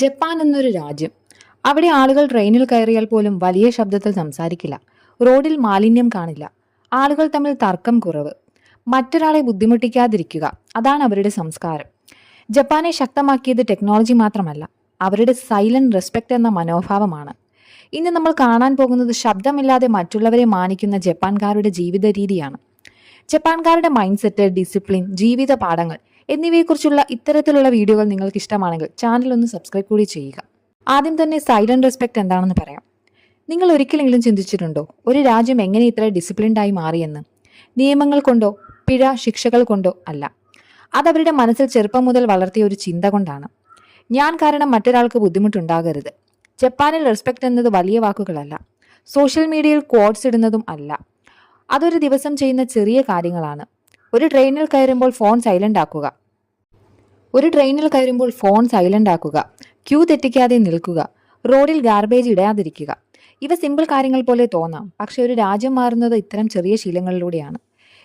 Japan എന്നൊരു രാജ്യം. അവിടെ ആളുകൾ ട്രെയിനിൽ കയറിയാൽ പോലും വലിയ ശബ്ദത്തിൽ സംസാരിക്കില്ല. റോഡിൽ മാലിന്യം കാണില്ല. ആളുകൾ തമ്മിൽ തർക്കം കുറവ്. മറ്റൊരാളെ ബുദ്ധിമുട്ടിക്കാതിരിക്കുക, അതാണ് അവരുടെ സംസ്കാരം. ജപ്പാനെ ശക്തമാക്കിയത് ടെക്നോളജി മാത്രമല്ല, അവരുടെ സൈലന്റ് റെസ്പെക്ട് എന്ന മനോഭാവമാണ്. ഇന്ന് നമ്മൾ കാണാൻ പോകുന്നത് ശബ്ദമില്ലാതെ മറ്റുള്ളവരെ മാനിക്കുന്ന ജപ്പാൻകാരുടെ ജീവിത രീതിയാണ്. ജപ്പാൻകാരുടെ മൈൻഡ് സെറ്റ്, ഡിസിപ്ലിൻ, ജീവിത പാഠങ്ങൾ എന്നിവയെക്കുറിച്ചുള്ള ഇത്തരത്തിലുള്ള വീഡിയോകൾ നിങ്ങൾക്ക് ഇഷ്ടമാണെങ്കിൽ ചാനൽ ഒന്ന് സബ്സ്ക്രൈബ് കൂടി ചെയ്യുക. ആദ്യം തന്നെ സൈലന്റ് റെസ്പെക്ട് എന്താണെന്ന് പറയാം. നിങ്ങൾ ഒരിക്കലെങ്കിലും ചിന്തിച്ചിട്ടുണ്ടോ ഒരു രാജ്യം എങ്ങനെ ഇത്ര ഡിസിപ്ലിൻഡായി മാറിയെന്ന്? നിയമങ്ങൾ കൊണ്ടോ പിഴ ശിക്ഷകൾ കൊണ്ടോ അല്ല, അതവരുടെ മനസ്സിൽ ചെറുപ്പം മുതൽ വളർത്തിയ ഒരു ചിന്ത കൊണ്ടാണ്. ഞാൻ കാരണം മറ്റൊരാൾക്ക് ബുദ്ധിമുട്ടുണ്ടാകരുത്. ജപ്പാനിൽ റെസ്പെക്ട് എന്നത് വലിയ വാക്കുകളല്ല, സോഷ്യൽ മീഡിയയിൽ ക്വാട്സ് ഇടുന്നതും അല്ല. അതൊരു ദിവസം ചെയ്യുന്ന ചെറിയ കാര്യങ്ങളാണ്. ഒരു ട്രെയിനിൽ കയറുമ്പോൾ ഫോൺ സൈലന്റ് ആക്കുക, ക്യൂ തെറ്റിക്കാതെ നിൽക്കുക, റോഡിൽ ഗാർബേജ് ഇടാതിരിക്കുക. ഇവ സിമ്പിൾ കാര്യങ്ങൾ പോലെ തോന്നാം, പക്ഷെ ഒരു രാജ്യം മാറുന്നത് ഇത്തരം ചെറിയ ശീലങ്ങളിലൂടെയാണ്.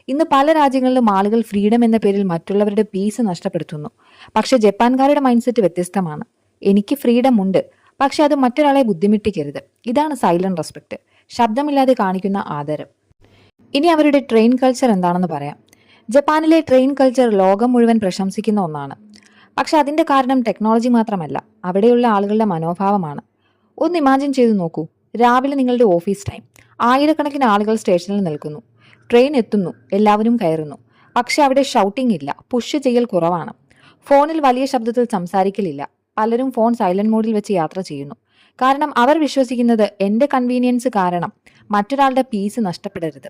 ഇന്ന് പല രാജ്യങ്ങളിലും ആളുകൾ ഫ്രീഡം എന്ന പേരിൽ മറ്റുള്ളവരുടെ പീസ് നഷ്ടപ്പെടുത്തുന്നു. പക്ഷെ ജപ്പാൻകാരുടെ മൈൻഡ് സെറ്റ് വ്യത്യസ്തമാണ്. എനിക്ക് ഫ്രീഡം ഉണ്ട്, പക്ഷെ അത് മറ്റൊരാളെ ബുദ്ധിമുട്ടിക്കരുത്. ഇതാണ് സൈലന്റ് റെസ്പെക്ട്, ശബ്ദമില്ലാതെ കാണിക്കുന്ന ആദരം. ഇനി അവരുടെ ട്രെയിൻ കൾച്ചർ എന്താണെന്ന് പറയാം. ജപ്പാനിലെ ട്രെയിൻ കൾച്ചർ ലോകം മുഴുവൻ പ്രശംസിക്കുന്ന ഒന്നാണ്. പക്ഷെ അതിന്റെ കാരണം ടെക്നോളജി മാത്രമല്ല, അവിടെയുള്ള ആളുകളുടെ മനോഭാവമാണ്. ഒന്ന് ഇമാജിൻ ചെയ്തു നോക്കൂ, രാവിലെ നിങ്ങളുടെ ഓഫീസ് ടൈം, ആയിരക്കണക്കിന് ആളുകൾ സ്റ്റേഷനിൽ നിൽക്കുന്നു. ട്രെയിൻ എത്തുന്നു, എല്ലാവരും കയറുന്നു. പക്ഷെ അവിടെ ഷൗട്ടിംഗ് ഇല്ല, പുഷ് ചെയ്യൽ കുറവാണ്. ഫോണിൽ വലിയ ശബ്ദത്തിൽ സംസാരിക്കലില്ല. പലരും ഫോൺ സൈലന്റ് മോഡിൽ വെച്ച് യാത്ര ചെയ്യുന്നു. കാരണം അവർ വിശ്വസിക്കുന്നത് എന്റെ കൺവീനിയൻസ് കാരണം മറ്റൊരാളുടെ പീസ് നഷ്ടപ്പെടരുത്.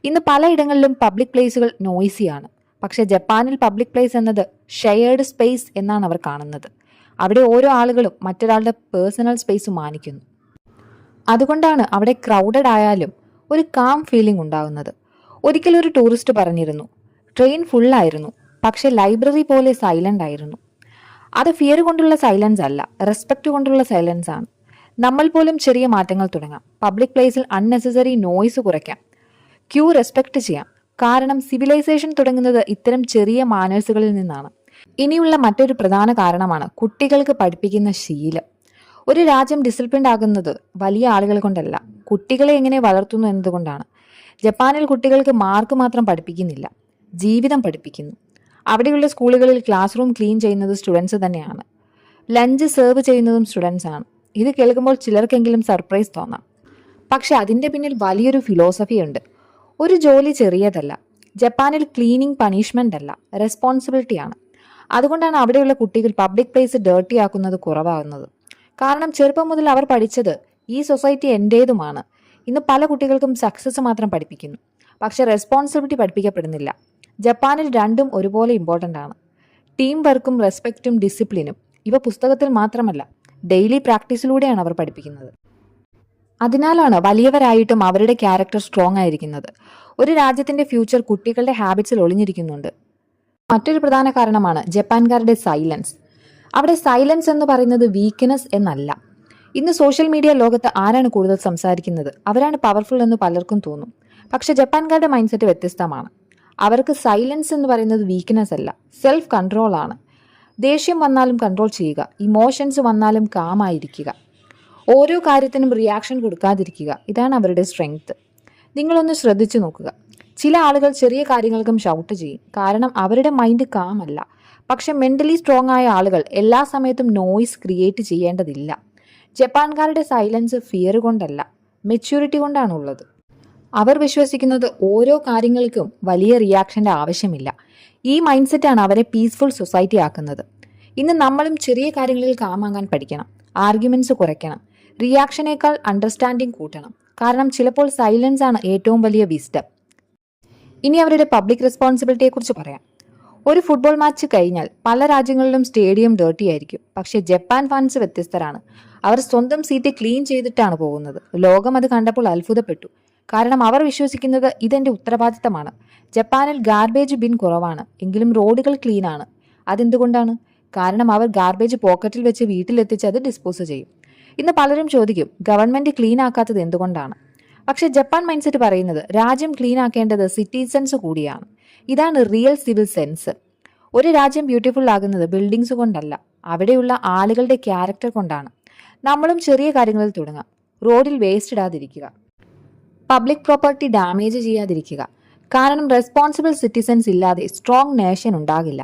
ഇന്ന് പലയിടങ്ങളിലും പബ്ലിക് പ്ലേസുകൾ നോയ്സിയാണ്. പക്ഷെ ജപ്പാനിൽ പബ്ലിക് പ്ലേസ് എന്നത് ഷെയർഡ് സ്പേസ് എന്നാണ് അവർ കാണുന്നത്. അവിടെ ഓരോ ആളുകളും മറ്റൊരാളുടെ പേഴ്സണൽ സ്പേസ് മാനിക്കുന്നു. അതുകൊണ്ടാണ് അവിടെ ക്രൗഡഡ് ആയാലും ഒരു കാം ഫീലിംഗ് ഉണ്ടാകുന്നത്. ഒരിക്കലും ഒരു ടൂറിസ്റ്റ് പറഞ്ഞിരുന്നു, ട്രെയിൻ ഫുള്ളായിരുന്നു, പക്ഷെ ലൈബ്രറി പോലെ സൈലന്റ് ആയിരുന്നു. അത് ഫിയർ കൊണ്ടുള്ള സൈലൻസ് അല്ല, റെസ്പെക്ട് കൊണ്ടുള്ള സൈലൻസ് ആണ്. നമ്മൾ പോലും ചെറിയ മാറ്റങ്ങൾ തുടങ്ങാം. പബ്ലിക് പ്ലേസിൽ അൺനെസസറി നോയ്സ് കുറയ്ക്കാം, ക്യൂ റെസ്പെക്ട് ചെയ്യാം. കാരണം സിവിലൈസേഷൻ തുടങ്ങുന്നത് ഇത്തരം ചെറിയ മാനേഴ്സുകളിൽ നിന്നാണ്. ഇനിയുള്ള മറ്റൊരു പ്രധാന കാരണമാണ് കുട്ടികൾക്ക് പഠിപ്പിക്കുന്ന ശീലം. ഒരു രാജ്യം ഡിസിപ്ലിൻഡ് ആകുന്നത് വലിയ ആളുകൾ കൊണ്ടല്ല, കുട്ടികളെ എങ്ങനെ വളർത്തുന്നു എന്നതുകൊണ്ടാണ്. ജപ്പാനിൽ കുട്ടികൾക്ക് മാർക്ക് മാത്രം പഠിപ്പിക്കുന്നില്ല, ജീവിതം പഠിപ്പിക്കുന്നു. അവിടെയുള്ള സ്കൂളുകളിൽ ക്ലാസ് റൂം ക്ലീൻ ചെയ്യുന്നത് സ്റ്റുഡൻസ് തന്നെയാണ്. ലഞ്ച് സെർവ് ചെയ്യുന്നതും സ്റ്റുഡൻസ് ആണ്. ഇത് കേൾക്കുമ്പോൾ ചിലർക്കെങ്കിലും സർപ്രൈസ് തോന്നാം, പക്ഷെ അതിന്റെ പിന്നിൽ വലിയൊരു ഫിലോസഫി ഉണ്ട്. ഒരു ജോലി ചെറിയതല്ല. ജപ്പാനിൽ ക്ലീനിങ് പണിഷ്മെന്റ് അല്ല, റെസ്പോൺസിബിലിറ്റിയാണ്. അതുകൊണ്ടാണ് അവിടെയുള്ള കുട്ടികൾ പബ്ലിക് പ്ലേസ് ഡേർട്ടി ആക്കുന്നത് കുറവാകുന്നത്. കാരണം ചെറുപ്പം മുതൽ അവർ പഠിച്ചത് ഈ സൊസൈറ്റി എന്റേതുമാണ്. ഇന്ന് പല കുട്ടികൾക്കും സക്സസ് മാത്രം പഠിപ്പിക്കുന്നു, പക്ഷെ റെസ്പോൺസിബിലിറ്റി പഠിപ്പിക്കപ്പെടുന്നില്ല. ജപ്പാനിൽ രണ്ടും ഒരുപോലെ ഇമ്പോർട്ടൻ്റ് ആണ്. ടീം വർക്കും റെസ്പെക്റ്റും ഡിസിപ്ലിനും. ഇവ പുസ്തകത്തിൽ മാത്രമല്ല, ഡെയിലി പ്രാക്ടീസിലൂടെയാണ് അവർ പഠിപ്പിക്കുന്നത്. അതിനാലാണ് വലിയവരായിട്ടും അവരുടെ ക്യാരക്ടർ സ്ട്രോങ് ആയിരിക്കുന്നത്. ഒരു രാജ്യത്തിന്റെ ഫ്യൂച്ചർ കുട്ടികളുടെ ഹാബിറ്റ്സിൽ ഒളിഞ്ഞിരിക്കുന്നുണ്ട്. മറ്റൊരു പ്രധാന കാരണമാണ് ജപ്പാൻകാരുടെ സൈലൻസ്. അവിടെ സൈലൻസ് എന്ന് പറയുന്നത് വീക്ക്നെസ് എന്നല്ല. ഇന്ന് സോഷ്യൽ മീഡിയ ലോകത്ത് ആരാണ് കൂടുതൽ സംസാരിക്കുന്നത്? അവരാണ് പവർഫുൾ എന്ന് പലർക്കും തോന്നും. പക്ഷെ ജപ്പാൻകാരുടെ മൈൻഡ് സെറ്റ് വ്യത്യസ്തമാണ്. അവർക്ക് സൈലൻസ് എന്ന് പറയുന്നത് വീക്ക്നെസ് അല്ല, സെൽഫ് കൺട്രോൾ ആണ്. ദേഷ്യം വന്നാലും കൺട്രോൾ ചെയ്യുക, ഇമോഷൻസ് വന്നാലും കാമായിരിക്കുക, ഓരോ കാര്യത്തിനും റിയാക്ഷൻ കൊടുക്കാതിരിക്കുക. ഇതാണ് അവരുടെ സ്ട്രെങ്ത്. നിങ്ങളൊന്ന് ശ്രദ്ധിച്ചു നോക്കുക. ചില ആളുകൾ ചെറിയ കാര്യങ്ങൾക്കും ഷൗട്ട് ചെയ്യും, കാരണം അവരുടെ മൈൻഡ് കാം അല്ല. പക്ഷെ മെന്റലി സ്ട്രോങ് ആയ ആളുകൾ എല്ലാ സമയത്തും നോയ്സ് ക്രിയേറ്റ് ചെയ്യേണ്ടതില്ല. ജപ്പാൻകാരുടെ സൈലൻസ് ഫിയർ കൊണ്ടല്ല, മെച്യൂരിറ്റി കൊണ്ടാണ് ഉള്ളത്. അവർ വിശ്വസിക്കുന്നത് ഓരോ കാര്യങ്ങൾക്കും വലിയ റിയാക്ഷന്റെ ആവശ്യമില്ല. ഈ മൈൻഡ് സെറ്റാണ് അവരെ പീസ്ഫുൾ സൊസൈറ്റി ആക്കുന്നത്. ഇന്ന് നമ്മളും ചെറിയ കാര്യങ്ങളിൽ കാമാകാൻ പഠിക്കണം. ആർഗ്യുമെന്റ്സ് കുറയ്ക്കണം. റിയാക്ഷനേക്കാൾ അണ്ടർസ്റ്റാൻഡിങ് കൂട്ടണം. കാരണം ചിലപ്പോൾ സൈലൻസ് ആണ് ഏറ്റവും വലിയ വിസ്ഡം. ഇനി അവരുടെ പബ്ലിക് റെസ്പോൺസിബിലിറ്റിയെ കുറിച്ച് പറയാം. ഒരു ഫുട്ബോൾ മാച്ച് കഴിഞ്ഞാൽ പല രാജ്യങ്ങളിലും സ്റ്റേഡിയം ഡേർട്ടി ആയിരിക്കും. പക്ഷേ ജപ്പാൻ ഫാൻസ് വ്യത്യസ്തരാണ്. അവർ സ്വന്തം സീറ്റ് ക്ലീൻ ചെയ്തിട്ടാണ് പോകുന്നത്. ലോകം അത് കണ്ടപ്പോൾ അത്ഭുതപ്പെട്ടു. കാരണം അവർ വിശ്വസിക്കുന്നത് ഇതെന്റെ ഉത്തരവാദിത്തമാണ്. ജപ്പാനിൽ ഗാർബേജ് ബിൻ കുറവാണ്, എങ്കിലും റോഡുകൾ ക്ലീൻ ആണ്. അതെന്തുകൊണ്ടാണ്? കാരണം അവർ ഗാർബേജ് പോക്കറ്റിൽ വെച്ച് വീട്ടിലെത്തിച്ച് അത് ഡിസ്പോസ് ചെയ്യും. ഇന്ന് പലരും ചോദിക്കും, ഗവൺമെന്റ് ക്ലീൻ ആക്കാത്തത് എന്തുകൊണ്ടാണ്? പക്ഷെ ജപ്പാൻ മൈൻഡ് സെറ്റ് പറയുന്നത് രാജ്യം ക്ലീൻ ആക്കേണ്ടത് സിറ്റിസൺസ് കൂടിയാണ്. ഇതാണ് റിയൽ സിവിൽ സെൻസ്. ഒരു രാജ്യം ബ്യൂട്ടിഫുൾ ആകുന്നത് ബിൽഡിങ്സ് കൊണ്ടല്ല, അവിടെയുള്ള ആളുകളുടെ ക്യാരക്ടർ കൊണ്ടാണ്. നമ്മളും ചെറിയ കാര്യങ്ങളിൽ തുടങ്ങാം. റോഡിൽ വേസ്റ്റ് ഇടാതിരിക്കുക, പബ്ലിക് പ്രോപ്പർട്ടി ഡാമേജ് ചെയ്യാതിരിക്കുക. കാരണം റെസ്പോൺസിബിൾ സിറ്റിസൺസ് ഇല്ലാതെ സ്ട്രോങ് നേഷൻ ഉണ്ടാകില്ല.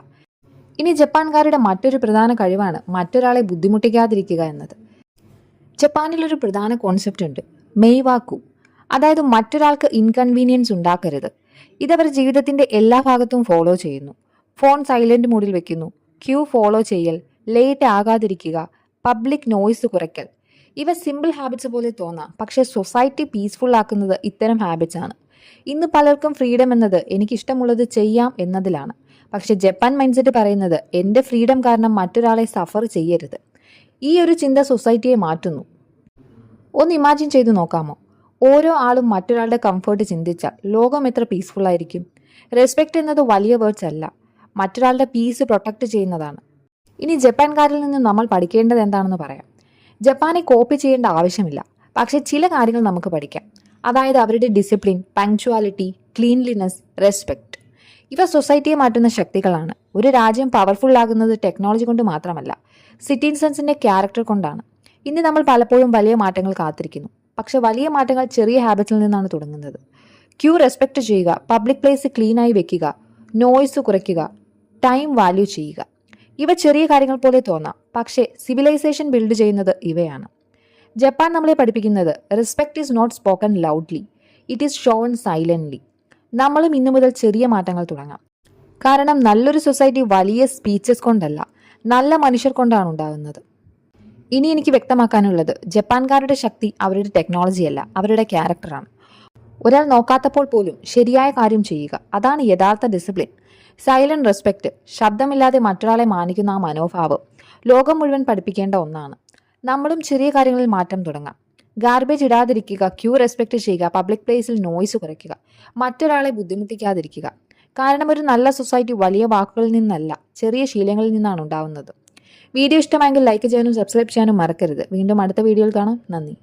ഇനി ജപ്പാൻകാരുടെ മറ്റൊരു പ്രധാന കഴിവാണ് മറ്റൊരാളെ ബുദ്ധിമുട്ടിക്കാതിരിക്കുക എന്നത്. ജപ്പാനിലൊരു പ്രധാന കോൺസെപ്റ്റ് ഉണ്ട്, മെയ്വാക്കു. അതായത് മറ്റൊരാൾക്ക് ഇൻകൺവീനിയൻസ് ഉണ്ടാക്കരുത്. ഇതവർ ജീവിതത്തിന്റെ എല്ലാ ഭാഗത്തും ഫോളോ ചെയ്യുന്നു. ഫോൺ സൈലന്റ് മോഡിൽ വെക്കുന്നു, ക്യൂ ഫോളോ ചെയ്യൽ, ലേറ്റ് ആകാതിരിക്കുക, പബ്ലിക് നോയ്സ് കുറയ്ക്കൽ. ഇവ സിമ്പിൾ ഹാബിറ്റ്സ് പോലെ തോന്നാം, പക്ഷേ സൊസൈറ്റി പീസ്ഫുൾ ആക്കുന്നത് ഇത്തരം ഹാബിറ്റ്സ് ആണ്. ഇന്ന് പലർക്കും ഫ്രീഡം എന്നത് എനിക്കിഷ്ടമുള്ളത് ചെയ്യാം എന്നതിലാണ്. പക്ഷെ ജപ്പാൻ മൈൻഡ്സെറ്റ് പറയുന്നത് എൻ്റെ ഫ്രീഡം കാരണം മറ്റൊരാളെ സഫർ ചെയ്യരുത്. ഈ ഒരു ചിന്ത സൊസൈറ്റിയെ മാറ്റുന്നു. ഒന്ന് ഇമാജിൻ ചെയ്തു നോക്കാമോ? ഓരോ ആളും മറ്റൊരാളുടെ കംഫർട്ട് ചിന്തിച്ചാൽ ലോകം എത്ര പീസ്ഫുൾ ആയിരിക്കും. റെസ്പെക്റ്റ് എന്നത് വലിയ വേർഡ്സ് അല്ല, മറ്റൊരാളുടെ പീസ് പ്രൊട്ടക്റ്റ് ചെയ്യുന്നതാണ്. ഇനി ജപ്പാൻകാരിൽ നിന്ന് നമ്മൾ പഠിക്കേണ്ടത് എന്താണെന്ന് പറയാം. ജപ്പാനെ കോപ്പി ചെയ്യേണ്ട ആവശ്യമില്ല, പക്ഷേ ചില കാര്യങ്ങൾ നമുക്ക് പഠിക്കാം. അതായത് അവരുടെ ഡിസിപ്ലിൻ, പങ്ക്ച്വാലിറ്റി, ക്ലീൻലിനെസ്, റെസ്പെക്റ്റ്. ഇവ സൊസൈറ്റിയെ മാറ്റുന്ന ശക്തികളാണ്. ഒരു രാജ്യം പവർഫുൾ ആകുന്നത് ടെക്നോളജി കൊണ്ട് മാത്രമല്ല, സിറ്റിസൺസിന്റെ ക്യാരക്ടർ കൊണ്ടാണ്. ഇന്ന് നമ്മൾ പലപ്പോഴും വലിയ മാറ്റങ്ങൾ കാത്തിരിക്കുന്നു, പക്ഷെ വലിയ മാറ്റങ്ങൾ ചെറിയ ഹാബിറ്റ്സിൽ നിന്നാണ് തുടങ്ങുന്നത്. ക്യൂ റെസ്പെക്ട് ചെയ്യുക, പബ്ലിക് പ്ലേസ് ക്ലീനായി വെക്കുക, നോയ്സ് കുറയ്ക്കുക, ടൈം വാല്യൂ ചെയ്യുക. ഇവ ചെറിയ കാര്യങ്ങൾ പോലെ തോന്നാം, പക്ഷേ സിവിലൈസേഷൻ ബിൽഡ് ചെയ്യുന്നത് ഇവയാണ്. ജപ്പാൻ നമ്മളെ പഠിപ്പിക്കുന്നത് respect is not spoken loudly, it is shown silently. നമ്മളും ഇന്നു മുതൽ ചെറിയ മാറ്റങ്ങൾ തുടങ്ങാം. കാരണം നല്ലൊരു സൊസൈറ്റി വലിയ സ്പീച്ചസ് കൊണ്ടല്ല, നല്ല മനുഷ്യർ കൊണ്ടാണ് ഉണ്ടാകുന്നത്. ഇനി എനിക്ക് വ്യക്തമാക്കാനുള്ളത്, ജപ്പാൻകാരുടെ ശക്തി അവരുടെ ടെക്നോളജിയല്ല, അവരുടെ ക്യാരക്ടറാണ്. ഒരാൾ നോക്കാത്തപ്പോൾ പോലും ശരിയായ കാര്യം ചെയ്യുക, അതാണ് യഥാർത്ഥ ഡിസിപ്ലിൻ. സൈലന്റ് റെസ്പെക്ട്, ശബ്ദമില്ലാതെ മറ്റൊരാളെ മാനിക്കുന്ന ആ മനോഭാവം ലോകം മുഴുവൻ പഠിപ്പിക്കേണ്ട ഒന്നാണ്. നമ്മളും ചെറിയ കാര്യങ്ങളിൽ മാറ്റം തുടങ്ങാം. ഗാർബേജ് ഇടാതിരിക്കുക, ക്യൂ റെസ്പെക്ട് ചെയ്യുക, പബ്ലിക് പ്ലേസിൽ നോയ്സ് കുറയ്ക്കുക, മറ്റൊരാളെ ബുദ്ധിമുട്ടിക്കാതിരിക്കുക. കാരണം ഒരു നല്ല സൊസൈറ്റി വലിയ വാക്കുകളിൽ നിന്നല്ല, ചെറിയ ശീലങ്ങളിൽ നിന്നാണ് ഉണ്ടാവുന്നത്. വീഡിയോ ഇഷ്ടമായെങ്കിൽ ലൈക്ക് ചെയ്യാനും സബ്സ്ക്രൈബ് ചെയ്യാനും മറക്കരുത്. വീണ്ടും അടുത്ത വീഡിയോയിൽ കാണാം. നന്ദി.